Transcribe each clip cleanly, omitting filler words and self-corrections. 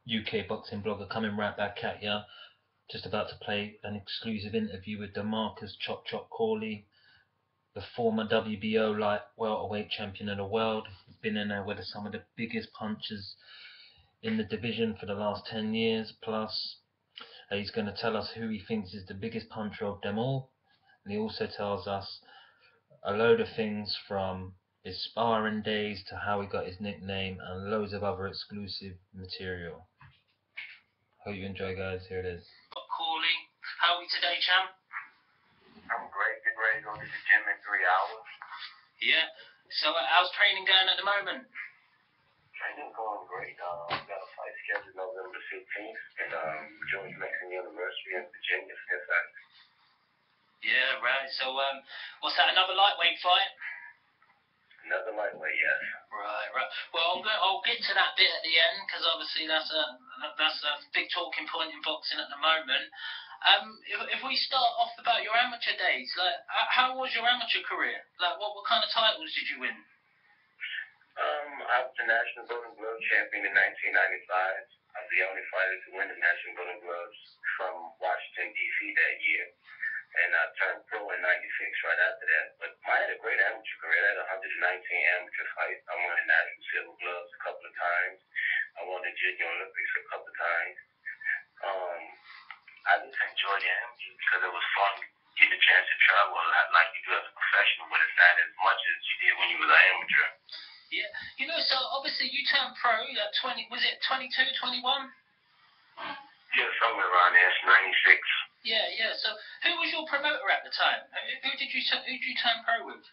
UK boxing blogger, coming right back at ya. Just about to play an exclusive interview with Demarcus Chop Chop Corley, the former WBO light welterweight champion of the world. He's been in there with some of the biggest punchers in the division for the last 10 years plus. He's going to tell us who he thinks is the biggest puncher of them all. And he also tells us a load of things from his sparring days to how he got his nickname and loads of other exclusive material. Hope you enjoy, guys. Here it is. Corley, how are we today, champ? I'm great. Getting ready to go to the gym in 3 hours. Yeah. So how's training going at the moment? Training's going great. I've got a fight scheduled November 15th at George Mason University in Virginia. Yeah, right. So what's that? Another lightweight fight? Another lightweight, yes. Right. Well, I'll get to that bit at the end because obviously that's a big talking point in boxing at the moment. If we start off about your amateur days, like how was your amateur career? Like what kind of titles did you win? I was the National Golden Glove champion in 1995. I was the only fighter to win the National Golden Gloves from Washington, D.C. that year. And I turned pro in 96 right after that. But I had a great amateur career. I had 119 amateur fights. I won the National Silver Gloves a couple of times. I won the Junior Olympics a couple of times. I just enjoyed the amateur because it was fun getting a chance to travel a lot like you do as a professional, but it's not as much as you did when you was an amateur. Yeah, so obviously you turned pro at 20, was it 22, 21? Yeah, somewhere around there, it's 96. Yeah. So who was your promoter at the time? Who did you turn pro with?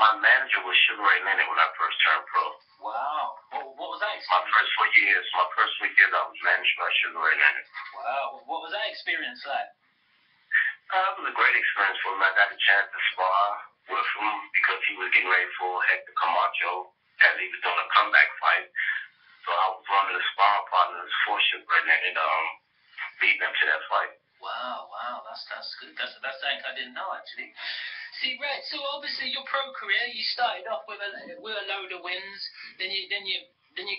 My manager was Sugar Ray Leonard when I first turned pro. Wow. What was that experience? My first 4 years I was managed by Sugar Ray Leonard. Wow. What was that experience like? It was a great experience for me. I got a chance to spar with him because he was getting ready for Hector Camacho as he was doing a comeback fight. So I was one of the sparring partners for Sugar Ray Leonard, leading up to that fight. Wow. That's good. That's something I didn't know actually. See, right. So obviously your pro career, you started off with a load of wins. Then you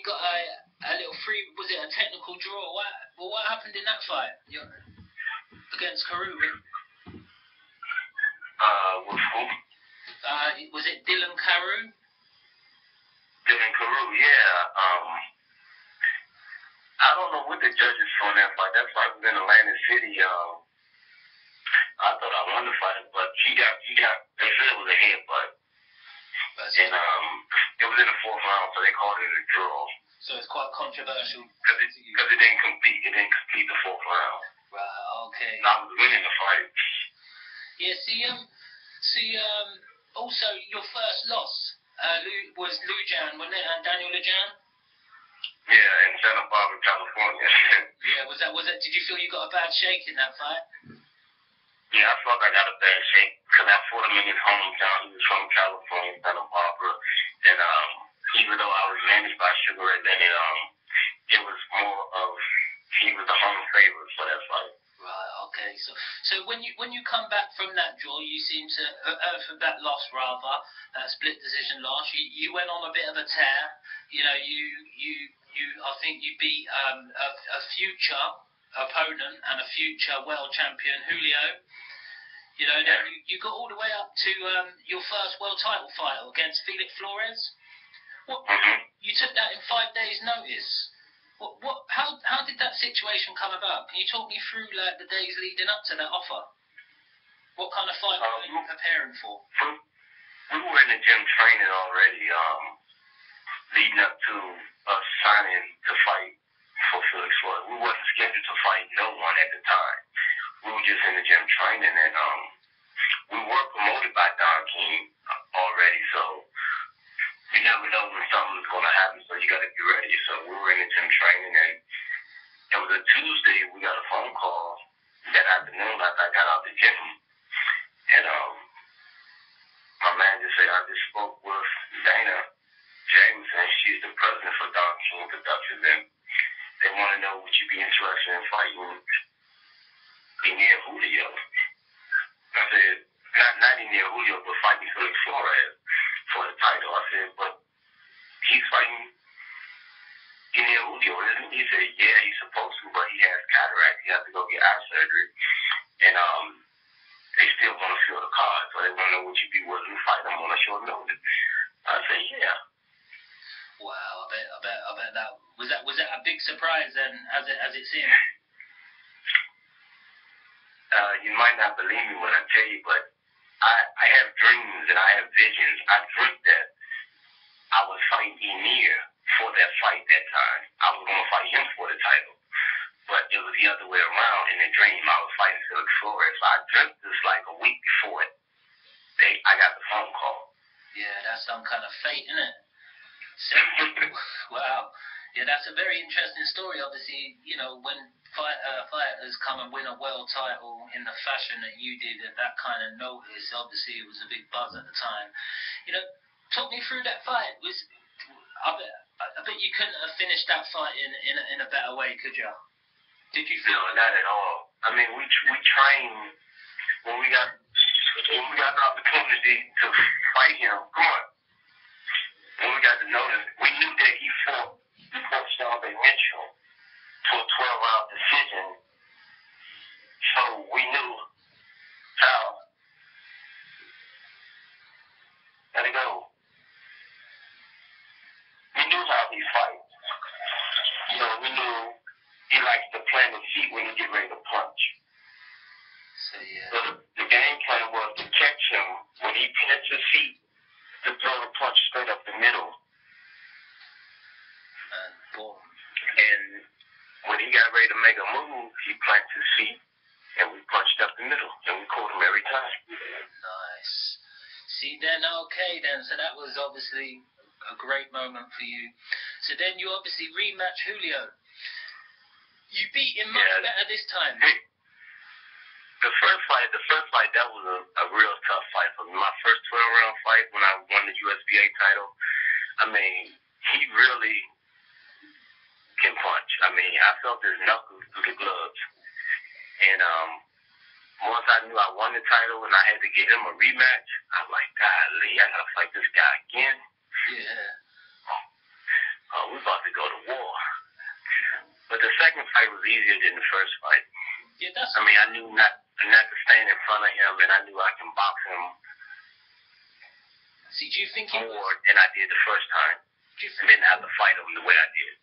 got a little free. Was it a technical draw? What happened in that fight? Against Carew. With who? Was it Dylan Carew? Dylan Carew, yeah. I don't know what the judges saw in that fight. That fight was in Atlantic City. I thought I won the fight, but they said it was a headbutt. And it was in the 4th round, so they called it a draw. So it's quite controversial. Because it didn't complete the 4th round. Right, okay. And I was winning the fight. Yeah, also your first loss was Lujan, wasn't it? And Daniel Lujan? Yeah, in Santa Barbara, California. Yeah, was that? Did you feel you got a bad shake in that fight? Yeah, I felt I got a bad shake because I fought him in his hometown. He was from California, Santa Barbara, and even though I was managed by Sugar Ray Leonard, it was more of he was the home favorite for that fight. Right. Okay. So when you come back from that draw, you seem to from that loss rather, that split decision loss, you went on a bit of a tear. You I think you beat a future opponent and a future world champion, Julio. You got all the way up to your first world title fight against Felix Flores. You took that in 5 days' notice. How did that situation come about? Can you talk me through like the days leading up to that offer? What kind of fight were you preparing for? We were in the gym training already, leading up to us signing to fight for Felix Floyd. We wasn't scheduled to fight no one at the time. We were just in the gym training, and we were promoted by Don King already, so you never know when something's going to happen, so you got to be ready. So we were in the gym training, and it was a Tuesday. We got a phone call that afternoon after I got out the gym, and my manager said, I just spoke with Dana Jameson. She's the president for Don King Productions, and they want to know would you be interested in fighting near Julio. I said, not near Julio, but fighting Felix Flores for the title. I said, but he's fighting near Julio. Julio, isn't he? He said, yeah, he's supposed to, but he has cataract. He has to go get eye surgery. And they still want to fill the card, so they want to know would you be willing to fight him on a short notice. I said, yeah. Wow, I bet that was that a big surprise then, as it seemed. You might not believe me when I tell you, but I have dreams and I have visions. I dreamt that I was fighting Emir for that fight that time. I was going to fight him for the title. But it was the other way around. In the dream, I was fighting Felix Flores. So I dreamt this like a week before it. I got the phone call. Yeah, that's some kind of fate, isn't it? So, wow. Yeah, that's a very interesting story. Obviously, you know, when fighters come and win a world title in the fashion that you did at that kind of notice, obviously it was a big buzz at the time. You know, talk me through that fight. I bet you couldn't have finished that fight in a better way, could you? Did you feel? No, not at all. I mean, we trained when we got the opportunity to fight him. Come on. When we got to notice, we knew that he fought Sean Mitchell to a 12-round decision. So we knew how. Let it go. We knew how he fights. You know, we knew he likes to plant his feet when he get ready to punch. So, yeah. So the game plan was to catch him when he plants his feet to throw the punch straight up the middle. And boom. And when he got ready to make a move, he planted his feet and we punched up the middle and we caught him every time. Nice. See then, okay then. So that was obviously a great moment for you. So then you obviously rematch Julio. You beat him much better this time. The first fight, that was a real tough fight for me. My first 12-round fight when I won the USBA title, I mean, he really can punch. I mean, I felt his knuckles through the gloves. And once I knew I won the title and I had to get him a rematch, I was like, golly, I gotta fight this guy again. Yeah. Oh, we're about to go to war. But the second fight was easier than the first fight. Yeah, that's. I mean, I knew not to stand in front of him, and I knew I can box him. See, do you think it more was than I did the first time? I didn't have to fight him the way I did.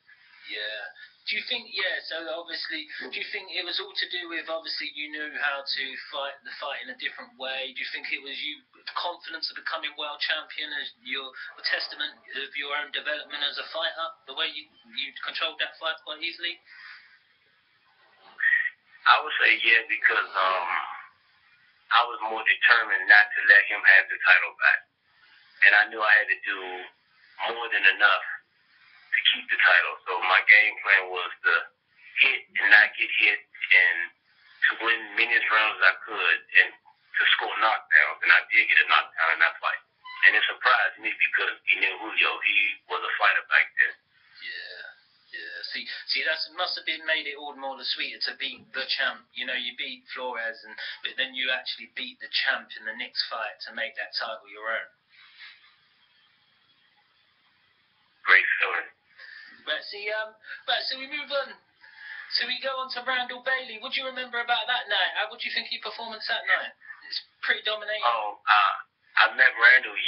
Yeah. Do you think, so obviously, do you think it was all to do with, obviously, you knew how to fight the fight in a different way? Do you think it was you, the confidence of becoming world champion as your a testament of your own development as a fighter, the way you controlled that fight quite easily? I would say yeah, because I was more determined not to let him have the title back. And I knew I had to do more than enough to keep the title. So my game plan was to hit and not get hit and to win many rounds as I could and to score knockdowns. And I did get a knockdown in that fight. And it surprised me because Julio, he was a fighter back then. Yeah. See, that must have been made it all the more sweeter to beat the champ. You know, you beat Flores, but then you actually beat the champ in the next fight to make that title your own. Great feeling. Right, so we move on. So we go on to Randall Bailey. What do you remember about that night? What do you think of your performance that night? It's pretty dominating. I met Randall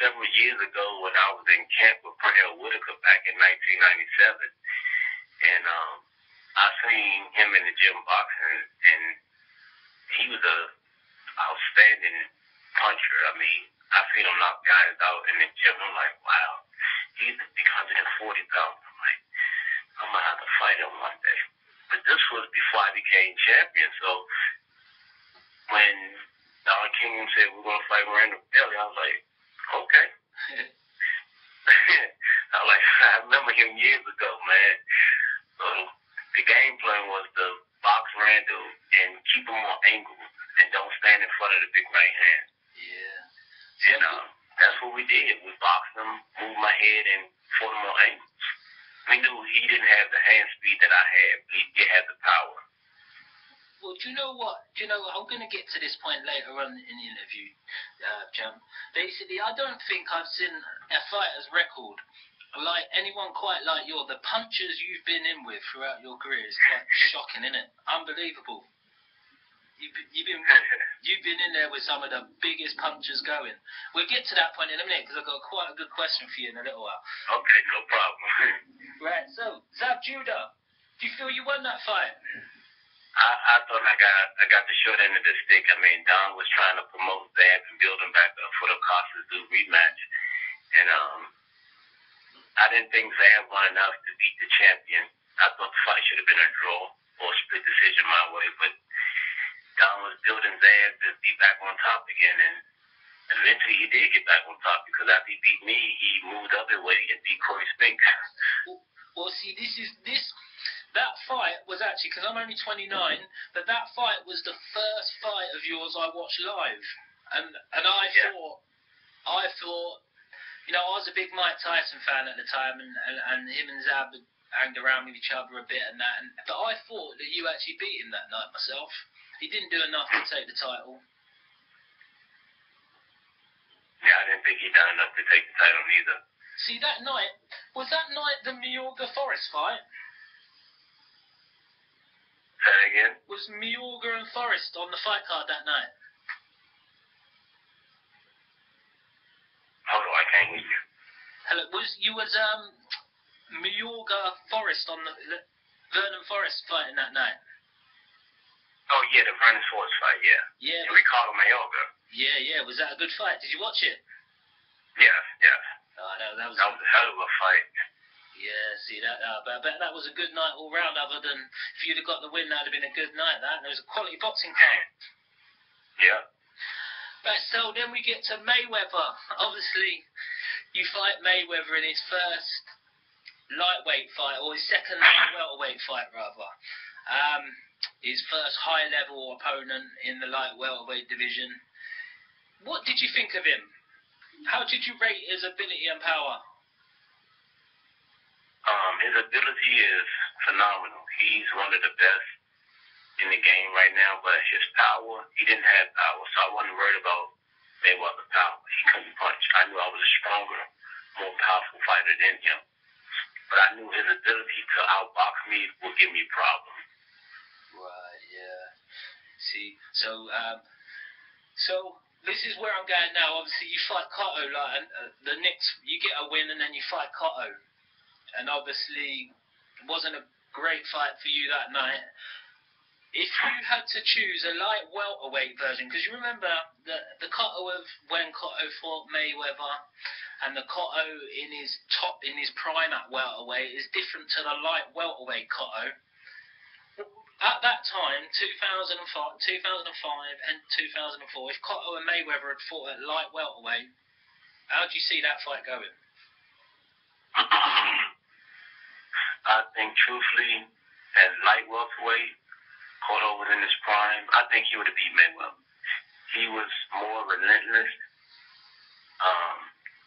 several years ago when I was in camp with Pernell Whitaker back in 1997. And I seen him in the gym boxing, and he was a outstanding puncher. I mean, I seen him knock guys out in the gym. I'm like, wow, he's a big 140 pounds. I'm like, I'm going to have to fight him one day. But this was before I became champion. So when Don King said we're going to fight Randall Bailey, I was like, okay. I remember him years ago, man. So the game plan was to box Randall and keep him on angle and don't stand in front of the big right hand. Yeah. And that's what we did. We boxed him, moved my head, and fought him on angles. We knew he didn't have the hand speed that I had, but he had the power. Well, do you know what? I'm going to get to this point later on in the interview, Jam. Basically, I don't think I've seen a fighter's record like anyone quite like the punches you've been in with throughout your career is quite shocking, isn't it? Unbelievable. You've been in there with some of the biggest punchers going. We'll get to that point in a minute because I've got quite a good question for you in a little while. Okay, no problem. Right, so Zab Judah, do you feel you won that fight? I thought I got the short end of the stick. I mean, Don was trying to promote Zab and build him back up for the Costas do rematch, and I didn't think Zab won enough to beat the champion. I thought the fight should have been a draw or a split decision my way, but Don was building Zab to be back on top again, and eventually he did get back on top because after he beat me, he moved up in weight and beat Corey Spink. Well, see, that fight was actually, because I'm only 29, but that fight was the first fight of yours I watched live, and I thought, you know, I was a big Mike Tyson fan at the time, and him and Zab hanged around with each other a bit and that, but I thought that you actually beat him that night myself. He didn't do enough to take the title. Yeah, I didn't think he done enough to take the title either. See, was that night the Mayorga Forrest fight? Say that again? Was Mayorga and Forrest on the fight card that night? Hold on, I can't hear you. Hello, was Mayorga Forrest on the Vernon Forrest fighting that night? Oh yeah, the Vernon Forrest fight, yeah. Yeah. And Ricardo Mayorga. Yeah. Was that a good fight? Did you watch it? Yeah. Oh, no, that was a hell of a fight. Yeah, see that. But I bet that was a good night all round. Other than if you'd have got the win, that'd have been a good night. That there was a quality boxing card. Yeah. But so then we get to Mayweather. Obviously, you fight Mayweather in his first lightweight fight, or his second welterweight fight rather. His first high-level opponent in the light welterweight division. What did you think of him? How did you rate his ability and power? His ability is phenomenal. He's one of the best in the game right now, but his power, he didn't have power, so I wasn't worried about Mayweather's power. He couldn't punch. I knew I was a stronger, more powerful fighter than him. But I knew his ability to outbox me would give me problems. Right, yeah. See, so this is where I'm going now. Obviously, you fight Cotto, like, and you get a win and then you fight Cotto. And obviously, it wasn't a great fight for you that night. If you had to choose a light welterweight version, because you remember the Cotto of when Cotto fought Mayweather, and the Cotto in his prime at welterweight is different to the light welterweight Cotto. At that time, 2005 and 2004, if Cotto and Mayweather had fought at light welterweight, how do you see that fight going? I think, truthfully, as light welterweight, Cotto was in his prime, I think he would have beat Mayweather. He was more relentless.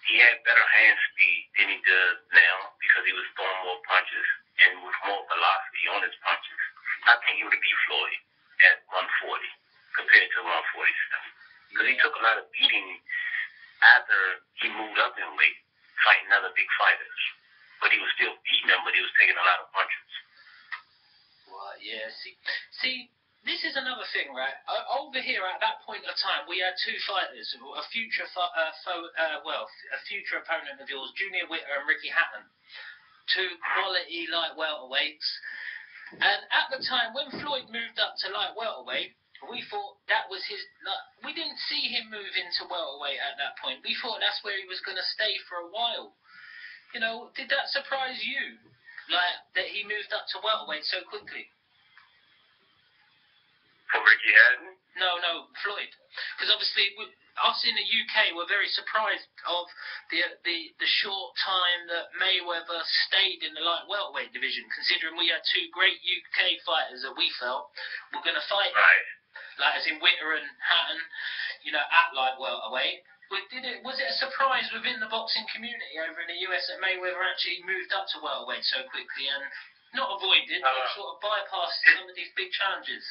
He had better hand speed than he does now because he was throwing more punches and with more velocity on his punches. I think he would have beat Floyd at 140 compared to 147. Because he took a lot of beating after he moved up in weight, fighting other big fighters. But he was still beating them, but he was taking a lot of punches. Right, yeah. See, this is another thing, right? Over here at that point of time, we had two fighters, a future opponent of yours, Junior Witter and Ricky Hatton, two quality light welterweights. And at the time, when Floyd moved up to light welterweight, we thought that was his. We didn't see him move into welterweight at that point. We thought that's where he was going to stay for a while. You know, did that surprise you? Like, that he moved up to welterweight so quickly? For Ricky Hatton? No, Floyd. Because obviously, us in the UK were very surprised of the short time that Mayweather stayed in the light welterweight division, considering we had two great UK fighters that we felt were going to fight. Right. Like, as in Witter and Hatton, you know, at light welterweight. Was it a surprise within the boxing community over in the US that Mayweather actually moved up to welterweight so quickly and not avoided, but sort of bypassed some of these big challenges?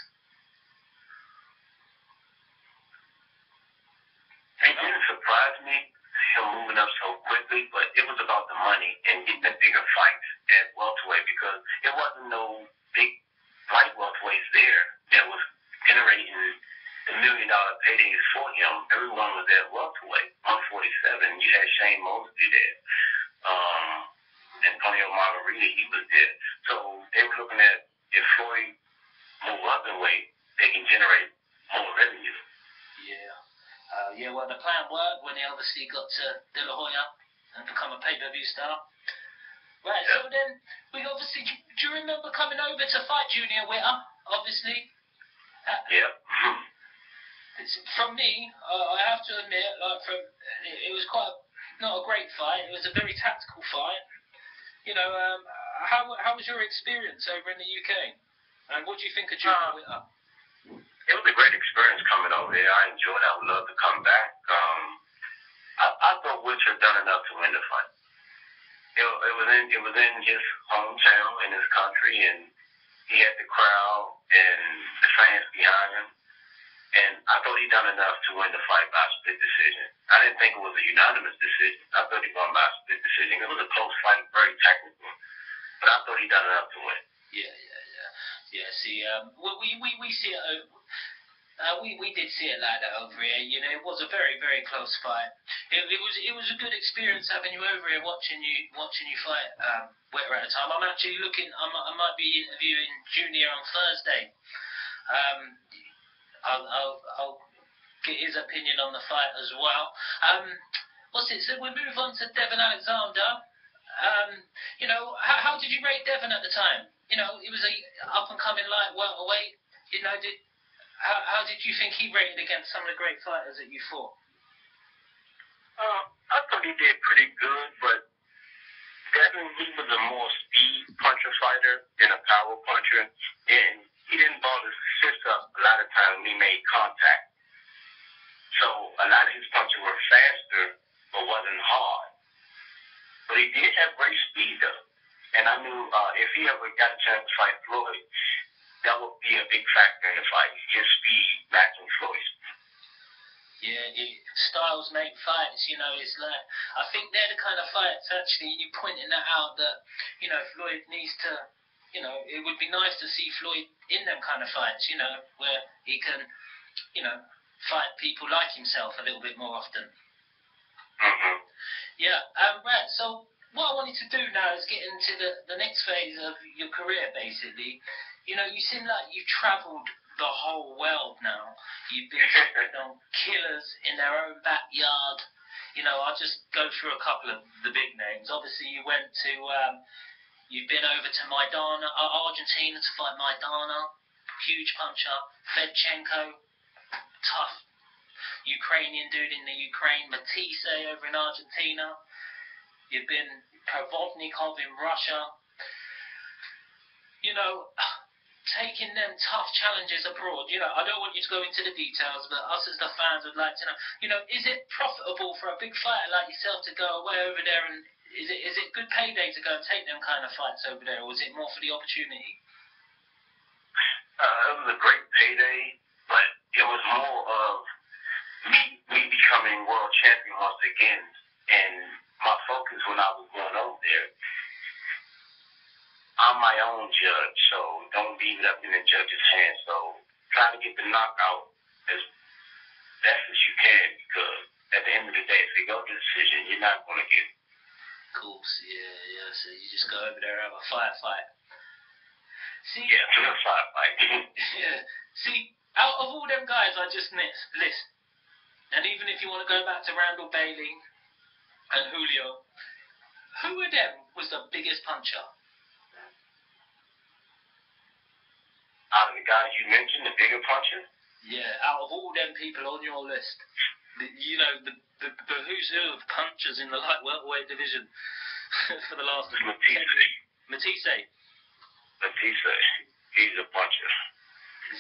It didn't surprise me. him moving up so quickly, but it was about the money and getting the bigger fights at welterweight because there wasn't no big light welterweights there that was generating the $1 million paydays for him. Everyone was at welterweight, 147. You had Shane Mosley there. Antonio Margarita, he was there. So they were looking at if Floyd move up in weight, they can generate more revenue. Yeah, well, the plan worked when he obviously got to De La Hoya and become a pay-per-view star. Right, yeah. So then, we obviously, do you remember coming over to fight Junior Witter, obviously? Yeah. From me, I have to admit, it was quite not a great fight. It was a very tactical fight. You know, how was your experience over in the UK? And what do you think of Junior Witter? It was a great experience coming over there. I enjoyed it. I would love to come back. I thought Witter had done enough to win the fight. It was in his hometown, in his country, and he had the crowd and the fans behind him. And I thought he done enough to win the fight by split decision. I didn't think it was a unanimous decision. I thought he won by split decision. It was a close fight, very technical. But I thought he done enough to win. Yeah, see, we see it. We did see it like that over here. You know, it was a very, very close fight. It was a good experience having you over here, watching you fight Witter at a time. I'm actually looking. I might be interviewing Junior on Thursday. I'll get his opinion on the fight as well. So we move on to Devon Alexander. You know, how did you rate Devon at the time? You know, he was a up-and-coming light welterweight. You know, how did you think he rated against some of the great fighters that you fought? I thought he did pretty good, but Devon, he was a more speed puncher fighter than a power puncher, and he didn't ball his fist up a lot of times when he made contact. So a lot of his punches were faster, but wasn't hard. But he did have great speed, though. And I knew if he ever got a chance to fight Floyd, that would be a big factor in the fight. His speed matching Floyd's speed. Yeah, styles make fights, you know. It's like, I think they're the kind of fights, actually, you pointing that out, that, you know, Floyd needs to, you know, it would be nice to see Floyd in them kind of fights, you know, where he can, you know, fight people like himself a little bit more often. Mm-hmm. Yeah, right, so what I wanted to do now is get into the next phase of your career, basically. You know, you seem like you've travelled the whole world now. You've been taking on killers in their own backyard. You know, I'll just go through a couple of the big names. Obviously, you went to, you've been over to Argentina to fight Maidana, huge puncher. Fedchenko, tough Ukrainian dude in the Ukraine. Matisse over in Argentina. You've been Provodnikov in Russia. You know, taking them tough challenges abroad, you know, I don't want you to go into the details, but us as the fans would like to know, you know, is it profitable for a big fighter like yourself to go away over there, and is it good payday to go and take them kind of fights over there, or was it more for the opportunity? It was a great payday, but it was more of me becoming world champion once again, and my focus when I was going over there, I'm my own judge, so don't leave it up in the judge's hands. So try to get the knockout as best as you can, because at the end of the day, if they go to decision, you're not going to get it. Of course, yeah. So you just go over there and have a fight. See, yeah, to a fight. Yeah. See, out of all them guys I just list, and even if you want to go back to Randall Bailey and Julio, who of them was the biggest puncher? Out of the guys you mentioned, the bigger puncher? Yeah, out of all them people on your list, you know, the who's who of punchers in the light welterweight division for the last... Matisse. He's a puncher.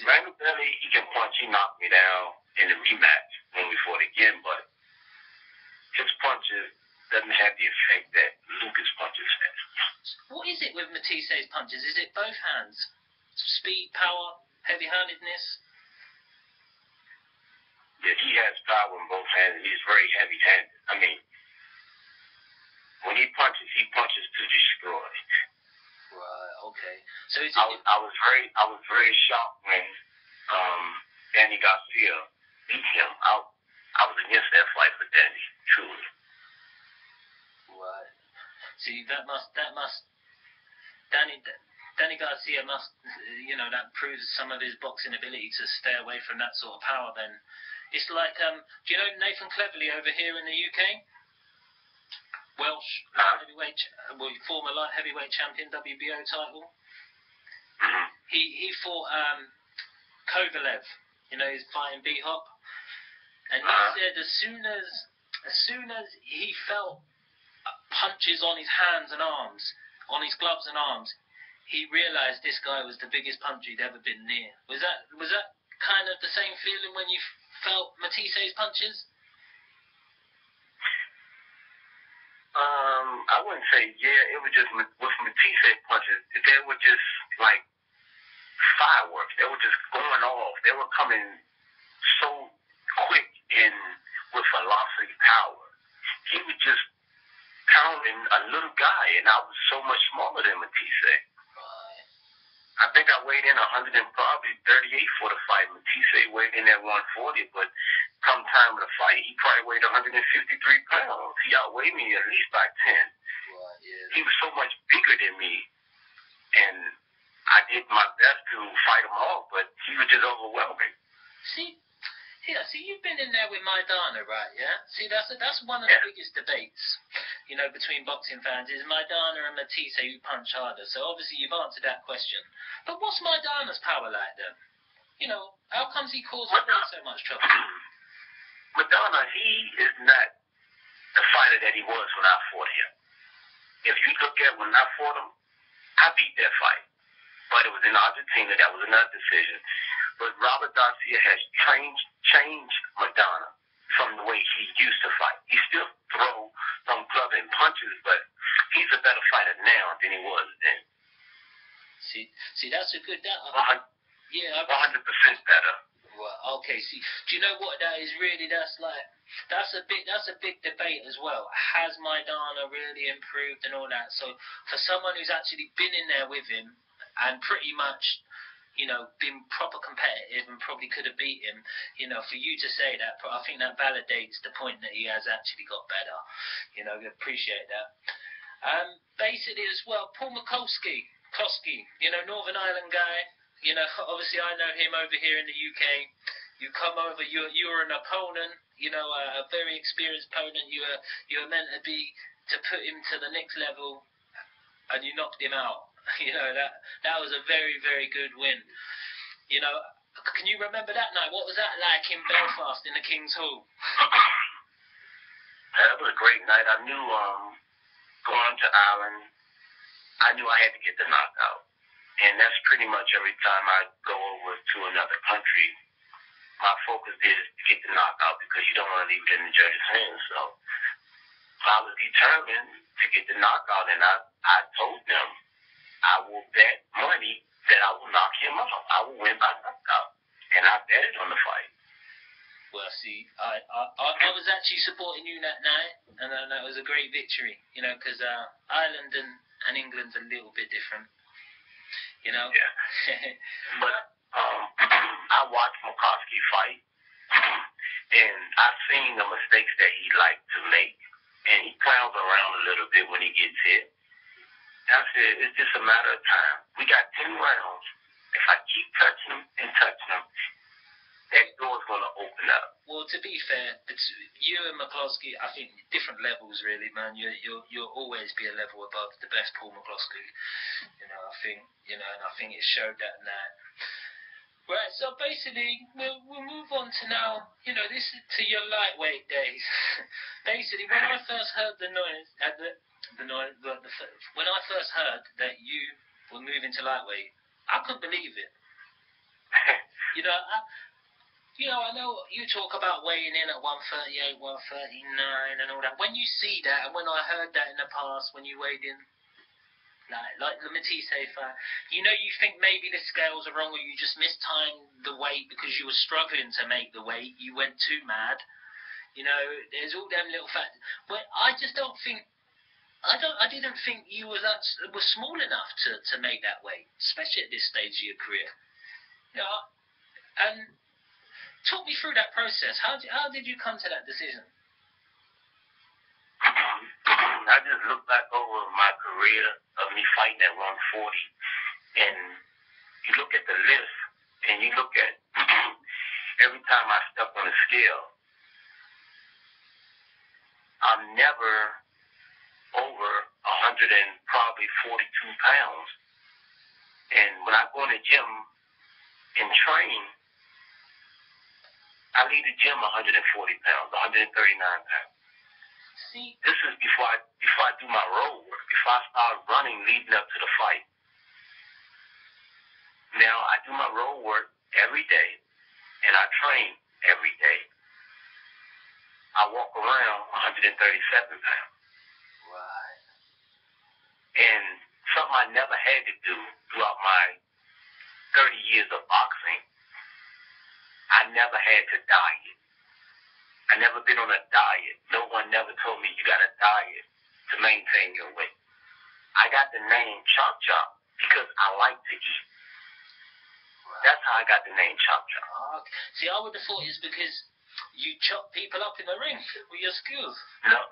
Randall Bailey, he can punch. He knocked me down in the rematch when we fought again, but his punches doesn't have the effect that Lucas punches have. What is it with Matisse's punches? Is it both hands? Speed, power, heavy-handedness? Yeah, he has power in both hands. He's very heavy-handed. I mean, When he punches to destroy. Right. Okay. So I was very shocked when Danny Garcia beat him. I was against that fight for Danny, truly. Right. See, Danny Garcia must, that proves some of his boxing ability to stay away from that sort of power. Then it's like, do you know Nathan Cleverly over here in the UK? Welsh heavyweight, former light heavyweight champion, WBO title. He fought Kovalev. He's fighting B-Hop, and he said as soon as he felt punches on his hands and arms, on his gloves and arms, he realized this guy was the biggest puncher he'd ever been near. Was that kind of the same feeling when you felt Matisse's punches? I wouldn't say, it was just with Matisse punches, they were just like fireworks. They were just going off. They were coming so quick and with velocity power. He was just pounding a little guy, and I was so much smaller than Matisse. I think I weighed in 138 for the fight. Matisse weighed in at 140, but come time of the fight, he probably weighed 153 pounds. He outweighed me at least by 10. Right, yeah. He was so much bigger than me, and I did my best to fight him off, but he was just overwhelming. See, you've been in there with Maidana, right? Yeah. See, that's one of the biggest debates, between boxing fans is Maidana and Matisse who punch harder. So obviously you've answered that question. But what's Maidana's power like then? How comes he caused so much trouble? Maidana, he is not the fighter that he was when I fought him. If you look at when I fought him, I beat that fight. But it was in Argentina. That was another decision. But Robert Garcia has changed Maidana from the way he used to fight. He still throws some clubbing punches, but he's a better fighter now than he was then. See, that's a good... 100% better. Well, okay, see, do you know what that is really? That's a big debate as well. Has Maidana really improved and all that? So for someone who's actually been in there with him and pretty much, been proper competitive and probably could have beat him, for you to say that, I think that validates the point that he has actually got better. We appreciate that. Basically as well, Paul Mikulski, Northern Ireland guy. Obviously I know him over here in the UK. You come over, you're an opponent, a very experienced opponent. You were meant to put him to the next level, and you knocked him out. That was a very, very good win. Can you remember that night? What was that like in Belfast in the King's Hall? That was a great night. I knew going to Ireland, I knew I had to get the knockout. And that's pretty much every time I go over to another country, my focus is to get the knockout because you don't want to leave it in the judge's hands. So I was determined to get the knockout, and I told them I will bet money that I will knock him out. I will win by knockout. And I betted on the fight. Well, see, I was actually supporting you that night, and that was a great victory, because Ireland and England's a little bit different. Yeah. But I watched Mikulski fight, and I've seen the mistakes that he likes to make, and he clowns around a little bit when he gets hit. That's it. It's just a matter of time. We got 10 rounds. If I keep touching him, that door's going to open up. Well, to be fair, you and Mikulski, I think different levels really, man. You'll always be a level above the best Paul Mikulski. I think, and I think it showed that night. Right, so basically, we'll move on to now, this is to your lightweight days. Basically, when I first heard when I first heard that you were moving to lightweight, I couldn't believe it. I know you talk about weighing in at 138, 139 and all that. When you see that, and when I heard that in the past, when you weighed in, like the Matisse fight, you think maybe the scales are wrong, or you just mistimed the weight because you were struggling to make the weight. You went too mad. There's all them little factors. But I just don't think I didn't think you were small enough to make that weight, especially at this stage of your career. You know, and talk me through that process. How did you come to that decision? I just look back over my career of me fighting at 140, and you look at the list, and you look at every time I step on a scale, I'm never over 100 and probably 42 pounds. And when I go in the gym and train, I leave the gym 140 pounds, 139 pounds. See, this is before I do my road work, before I start running leading up to the fight. Now I do my road work every day, and I train every day. I walk around 137 pounds. Right. And something I never had to do throughout my 30 years of boxing, I never had to diet. I never been on a diet. No one never told me you got to diet to maintain your weight. I got the name Chop Chop because I like to eat. That's how I got the name Chop Chop. See, I would have thought it's because you chop people up in the ring with your skills. No.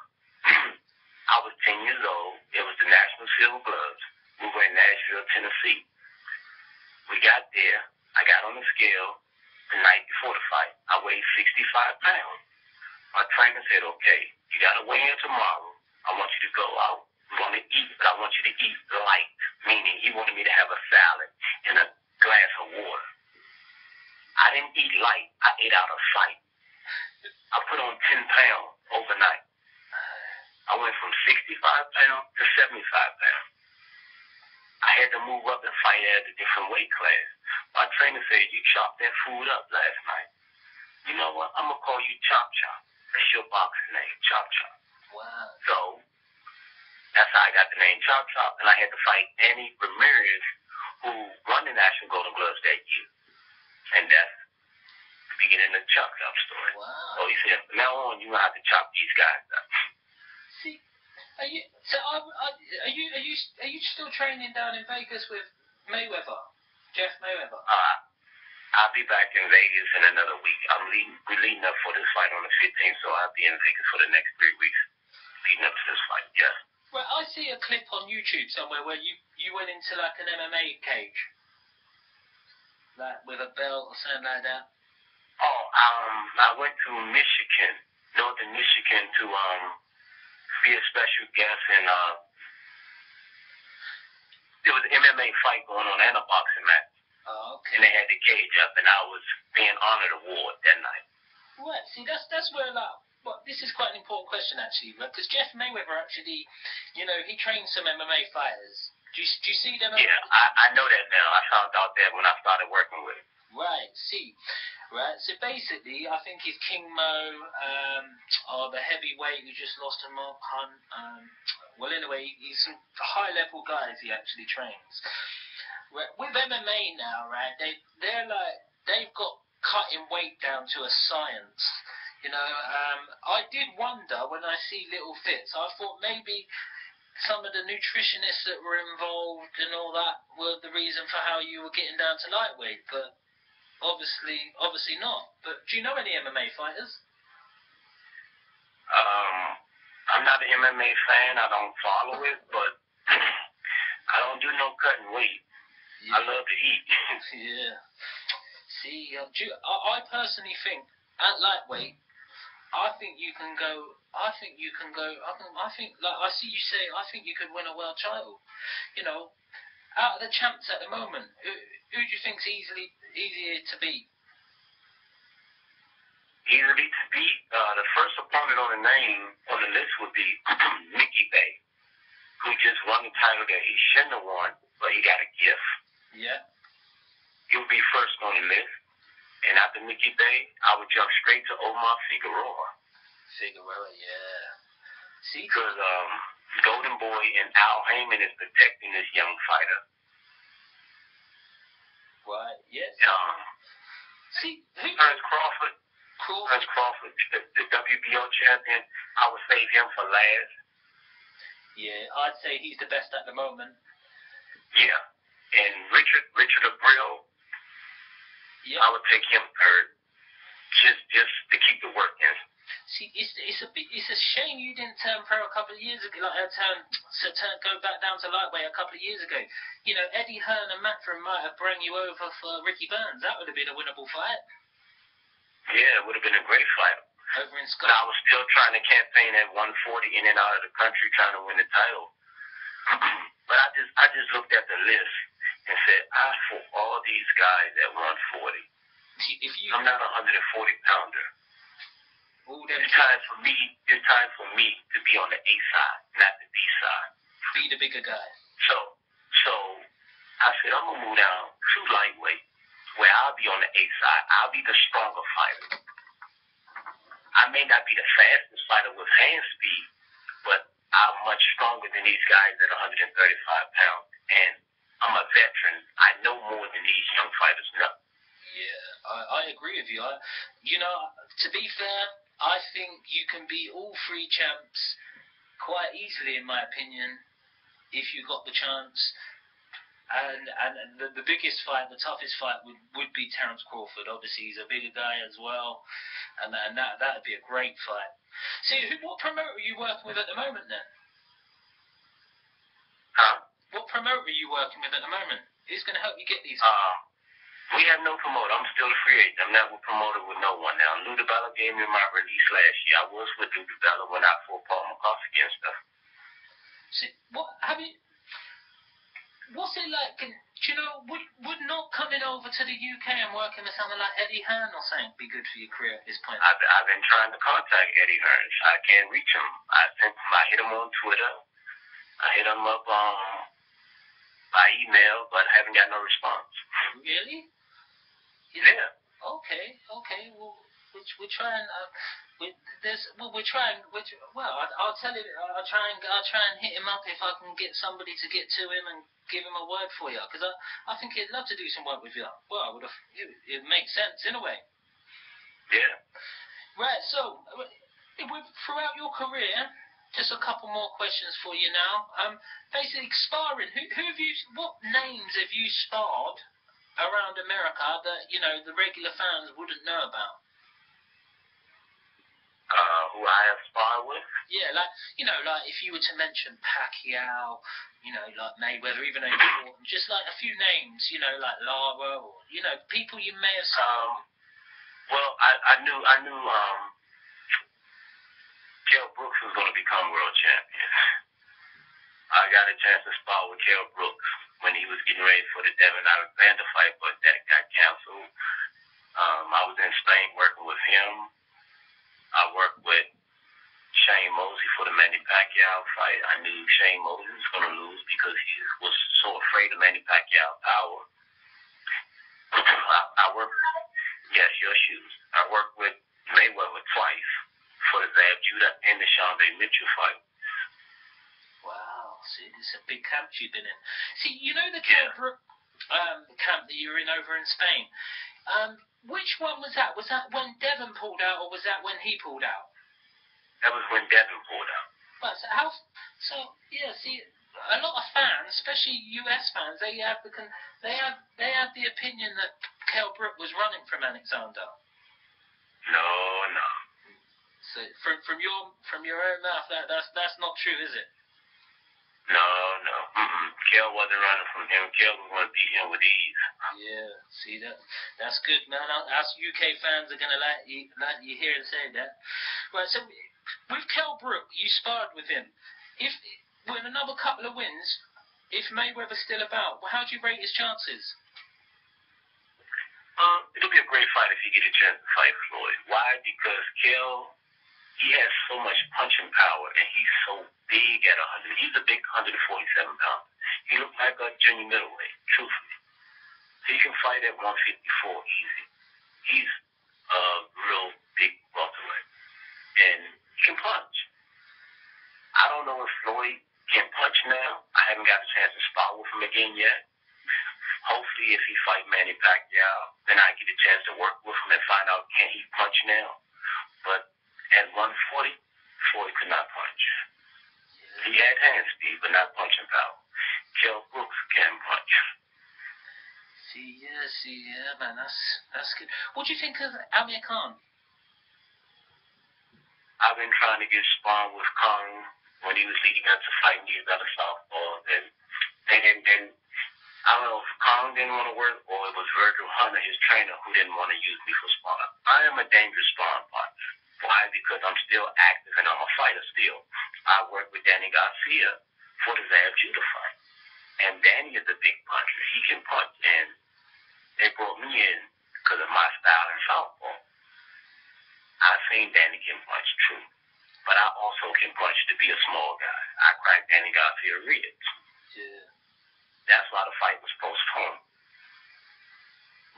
I was 10 years old. It was the National Silver Gloves. We were in Nashville, Tennessee. We got there. I got on the scale the night before the fight. I weighed 65 pounds. My trainer said, okay, you got to weigh in tomorrow. I want you to go out. We're going to eat, but I want you to eat light, meaning he wanted me to have a salad and a glass of water. I didn't eat light. I ate out of sight. I put on 10 pounds overnight. I went from 65 pounds to 75 pounds. I had to move up and fight at a different weight class. My trainer said, you chopped that food up last night. You know what? I'm going to call you Chop Chop. That's your boxing name, Chop Chop. Wow. So that's how I got the name Chop Chop. And I had to fight Danny Ramirez, who won the National Golden Gloves that year. And that's the beginning of the Chop Chop story. Wow. So he said, from now on, you're going to have to chop these guys up. See, are you still training down in Vegas with Mayweather, Jeff Mayweather? I'll be back in Vegas in another week. We're leading up for this fight on the 15th, so I'll be in Vegas for the next 3 weeks leading up to this fight, yes. Well, I see a clip on YouTube somewhere where you went into like an MMA cage, like with a belt or something like that. Oh, I went to Michigan, northern Michigan, to be a special guest, and there was an MMA fight going on and a boxing match. Oh, okay. And they had the cage up, and I was being honored award that night. Right. See, that's where this is quite an important question actually, because Jeff Mayweather actually, you know, he trained some MMA fighters. Do you see them? Yeah, I know that now. I found out that when I started working with him. Right. See. Right. So basically, I think he's King Mo, the heavyweight who just lost to Mark Hunt. Well, anyway, he's some high-level guys he actually trains. With MMA now, right? They've got cutting weight down to a science. You know, I did wonder when I see little fits. I thought maybe some of the nutritionists that were involved and all that were the reason for how you were getting down to lightweight, but obviously not. But do you know any MMA fighters? I'm not an MMA fan. I don't follow it, but I don't do no cutting weight. Yeah. I love to eat. Yeah. See, I personally think at lightweight, I think you can go. I think, like I see you say, I think you could win a world title. You know, out of the champs at the moment, who do you think's easier to beat? Easily to beat. The first opponent on the list would be Mickey Bay, who just won the title that he shouldn't have won, but he got a gift. Yeah. He would be first on the list. And after Mickey Bay, I would jump straight to Omar Figueroa. Yeah. See? Because Golden Boy and Al Heyman is protecting this young fighter. Right, yes. See, Terence Crawford, the WBO champion, I would save him for last. Yeah, I'd say he's the best at the moment. Yeah. And Richard Abreu, Yeah. I would take him third, just to keep the work in. See, it's a shame you didn't turn pro a couple of years ago. Go back down to lightweight a couple of years ago. You know, Eddie Hearn and Mathurin might have brought you over for Ricky Burns. That would have been a winnable fight. Yeah, it would have been a great fight. Over in But Scotland. I was still trying to campaign at 140 in and out of the country, trying to win the title. But I just looked at the list and said, I fought all these guys at 140. I'm not a 140-pounder. It's time for me to be on the A side, not the B side. Be the bigger guy. So I said, I'm gonna move down to lightweight, where I'll be on the A side. I'll be the stronger fighter. I may not be the fastest fighter with hand speed, but I'm much stronger than these guys at 135 pounds. And I'm a veteran. I know more than these young fighters know. Yeah, I agree with you. To be fair, I think you can beat all three champs quite easily, in my opinion, if you got the chance. And the biggest fight, the toughest fight would be Terence Crawford. Obviously, he's a bigger guy as well, and that'd be a great fight. So, what promoter are you working with at the moment then? Huh? What promoter are you working with at the moment? Who's going to help you get these? We have no promoter. I'm still a free agent. I'm not with promoter with no one now. Lou DiBella gave me my release last year. I was with Lou DiBella when I fought Paul McCarthy and stuff. So, what's it like? Would not coming over to the UK and working with someone like Eddie Hearn or something be good for your career at this point? I've been trying to contact Eddie Hearn. I can't reach him. I hit him on Twitter. I hit him up by email, but I haven't got no response. Really? Yeah. Okay. Well, we're trying. We're trying. I'll tell you. I'll try and hit him up if I can get somebody to get to him and give him a word for you, because I think he'd love to do some work with you. Well, I would have. It makes sense in a way. Yeah. Right. So, throughout your career, just a couple more questions for you now. Basically, sparring. What names have you sparred around America that the regular fans wouldn't know about? Who I have sparred with? Yeah, like if you were to mention Pacquiao, like Mayweather, even though you fought, just like a few names, like Lara, or people you may have seen. Well, I knew Kell Brooks was going to become world champion. I got a chance to spar with Kell Brooks when he was getting ready for the Devin Alexander fight, but that got canceled. I was in Spain working with him. I worked with Shane Mosley for the Manny Pacquiao fight. I knew Shane Mosley was going to lose because he was so afraid of Manny Pacquiao's power. I worked, yes, your shoes. I worked with Mayweather twice for the Zab Judah and the Sean Day Mitchell fight. Wow, see, this is a big camp you've been in. See, the Kell Brook camp that you were in over in Spain. Which one was that? Was that when Devin pulled out, or was that when he pulled out? That was when Devin pulled out. But see, a lot of fans, especially US fans, they have the opinion that Kell Brook was running from Alexander. No. So from your own mouth, that's not true, is it? No. Kell wasn't running from him. Kell was going to beat him with ease. Yeah, see that's good, man. Us UK fans are gonna let you hear and say that. Right, so with Kell Brook, you sparred with him. If with another couple of wins, if Mayweather's still about, how do you rate his chances? It'll be a great fight if he get a chance to fight Floyd. Why? Because Kell, he has so much punching power, and he's so big at 100. He's a big 147 pounds. He looks like a junior middleweight, truthfully. He can fight at 154 easy. He's a real big welterweight, and he can punch. I don't know if Floyd can punch now. I haven't got a chance to spar with him again yet. Hopefully, if he fight Manny Pacquiao, then I get a chance to work with him and find out, can he punch now? But at 140, Floyd could not punch. He had hand speed, but not punching power. Kell Brook can punch. See, man, that's good. What do you think of Amir Khan? I've been trying to get sparring with Khan when he was leading up to fighting these other southpaws, and I don't know if Khan didn't want to work or it was Virgil Hunter, his trainer, who didn't want to use me for sparring. I am a dangerous sparring partner. Why? Because I'm still active and I'm a fighter still. I work with Danny Garcia for the Zab Judah fight. And Danny is a big puncher. He can punch. And they brought me in because of my style in southpaw. I've seen Danny can punch, true. But I also can punch to be a small guy. I cracked Danny Garcia ribs. Yeah. That's why the fight was postponed.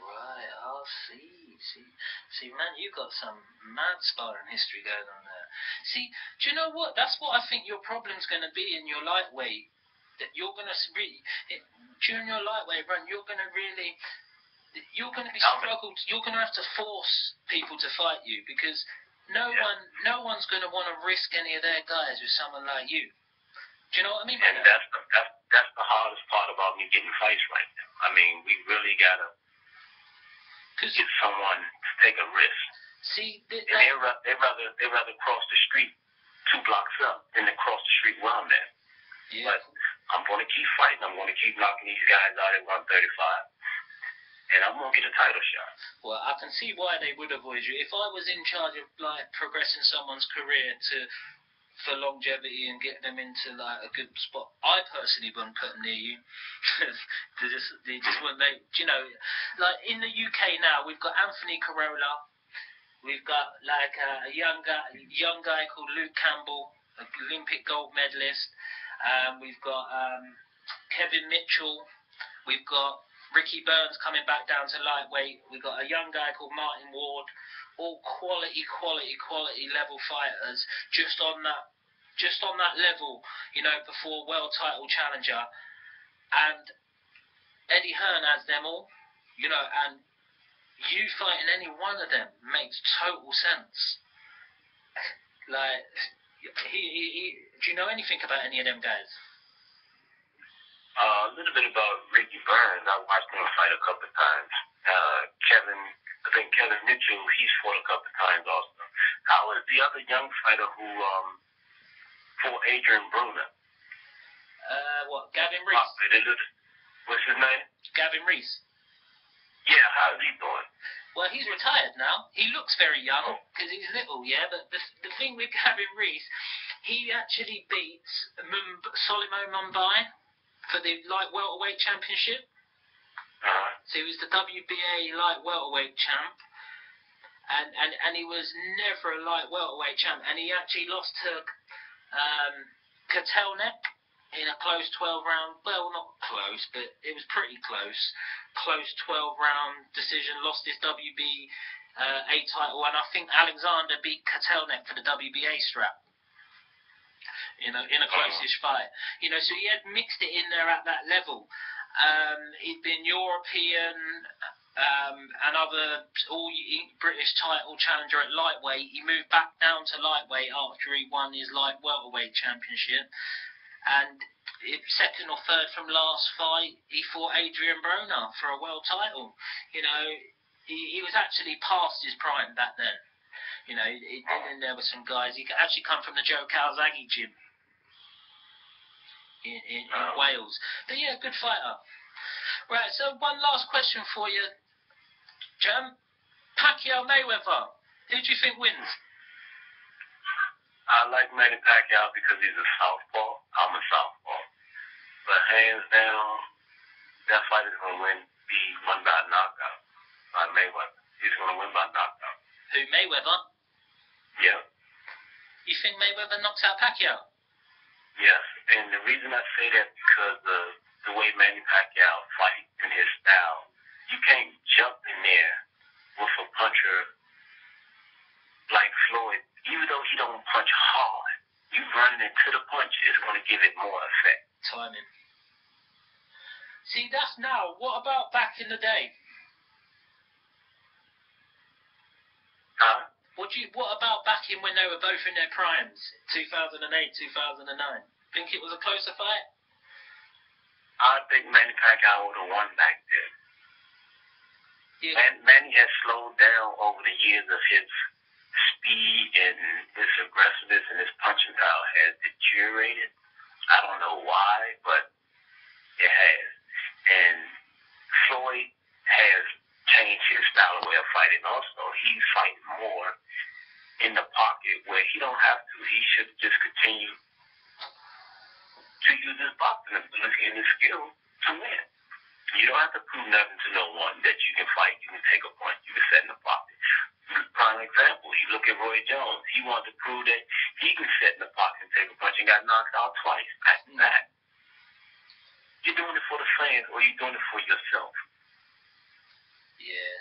Right, I'll see. See, man, you got some mad sparring history going on there. See, do you know what? That's what I think your problem's going to be in your lightweight. That you're going to during your lightweight run, you're going to be struggled. You're going to have to force people to fight you because no one's going to want to risk any of their guys with someone like you. Do you know what I mean? And that's the hardest part about me getting fights right now. I mean, we really gotta get someone to take a risk. See, and they rather cross the street 2 blocks up than to cross the street where I'm at. Yeah. But I'm going to keep fighting. I'm going to keep knocking these guys out at 135. And I'm going to get a title shot. Well, I can see why they would avoid you. If I was in charge of like progressing someone's career for longevity and get them into like a good spot, I personally wouldn't put them near you. they just wouldn't. You know, like in the UK now, we've got Anthony Corolla, we've got like a young guy called Luke Campbell, an Olympic gold medalist. We've got Kevin Mitchell. We've got Ricky Burns coming back down to lightweight. We've got a young guy called Martin Ward. All quality level fighters, just on that level, you know, before world title challenger. And Eddie Hearn has them all, you know, and you fighting any one of them makes total sense. Like, do you know anything about any of them guys? A little bit about Ricky Burns. I watched him fight a couple of times. Kevin Mitchell, he's fought a couple of times also. How was the other young fighter who fought Adrian Bruner? Gavin Reese? What's his name? Gavin Reese. Yeah, how's he doing? Well, he's retired now. He looks very young because he's little, yeah. But the thing with Gavin Reese, he actually beats Solomon Mumbai for the light welterweight championship. So he was the WBA light welterweight champ, and he was never a light welterweight champ, and he actually lost to Kotelnik in a close 12-round, well, not close, but it was pretty close 12-round decision, lost his WBA title, and I think Alexander beat Kotelnik for the WBA strap. In a close-ish fight. You know, so he had mixed it in there at that level. He'd been European and other all British title challenger at lightweight. He moved back down to lightweight after he won his light welterweight championship. And second or third from last fight, he fought Adrian Broner for a world title. You know, he was actually past his prime back then. You know, he'd been in there with some guys. He actually come from the Joe Calzaghe gym in Wales. But yeah, good fighter. Right, so one last question for you, Jam. Pacquiao Mayweather, who do you think wins? I like Manny Pacquiao because he's a southpaw. I'm a southpaw. But hands down, that fight is going to be won by knockout by Mayweather. He's going to win by knockout. Who, Mayweather? Yeah. You think Mayweather knocks out Pacquiao? Yes, and the reason I say that because the way Manny Pacquiao fights and his style, you can't jump in there with a puncher like Floyd. Even though he don't punch hard, you running into the punch is going to give it more effect. Timing. See, that's now. What about back in the day? Huh? What about back in when they were both in their primes, 2008, 2009? Think it was a closer fight? I think Manny Pacquiao would have won back then. Yeah. Manny has slowed down over the years of his speed and his aggressiveness, and his punching power has deteriorated. I don't know why, but it has. And Floyd has changed his style of way of fighting also. He's fighting more in the pocket where he don't have to. He should just continue to use his boxing ability and his skill to win. You don't have to prove nothing to no one that you can fight, you can take a punch, you can set in the pocket. Prime example, you look at Roy Jones. He wanted to prove that he can set in the pocket and take a punch and got knocked out twice. Back to back. You're doing it for the fans or you're doing it for yourself. Yes,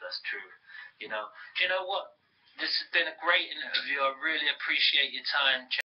that's true. Do you know what? This has been a great interview. I really appreciate your time.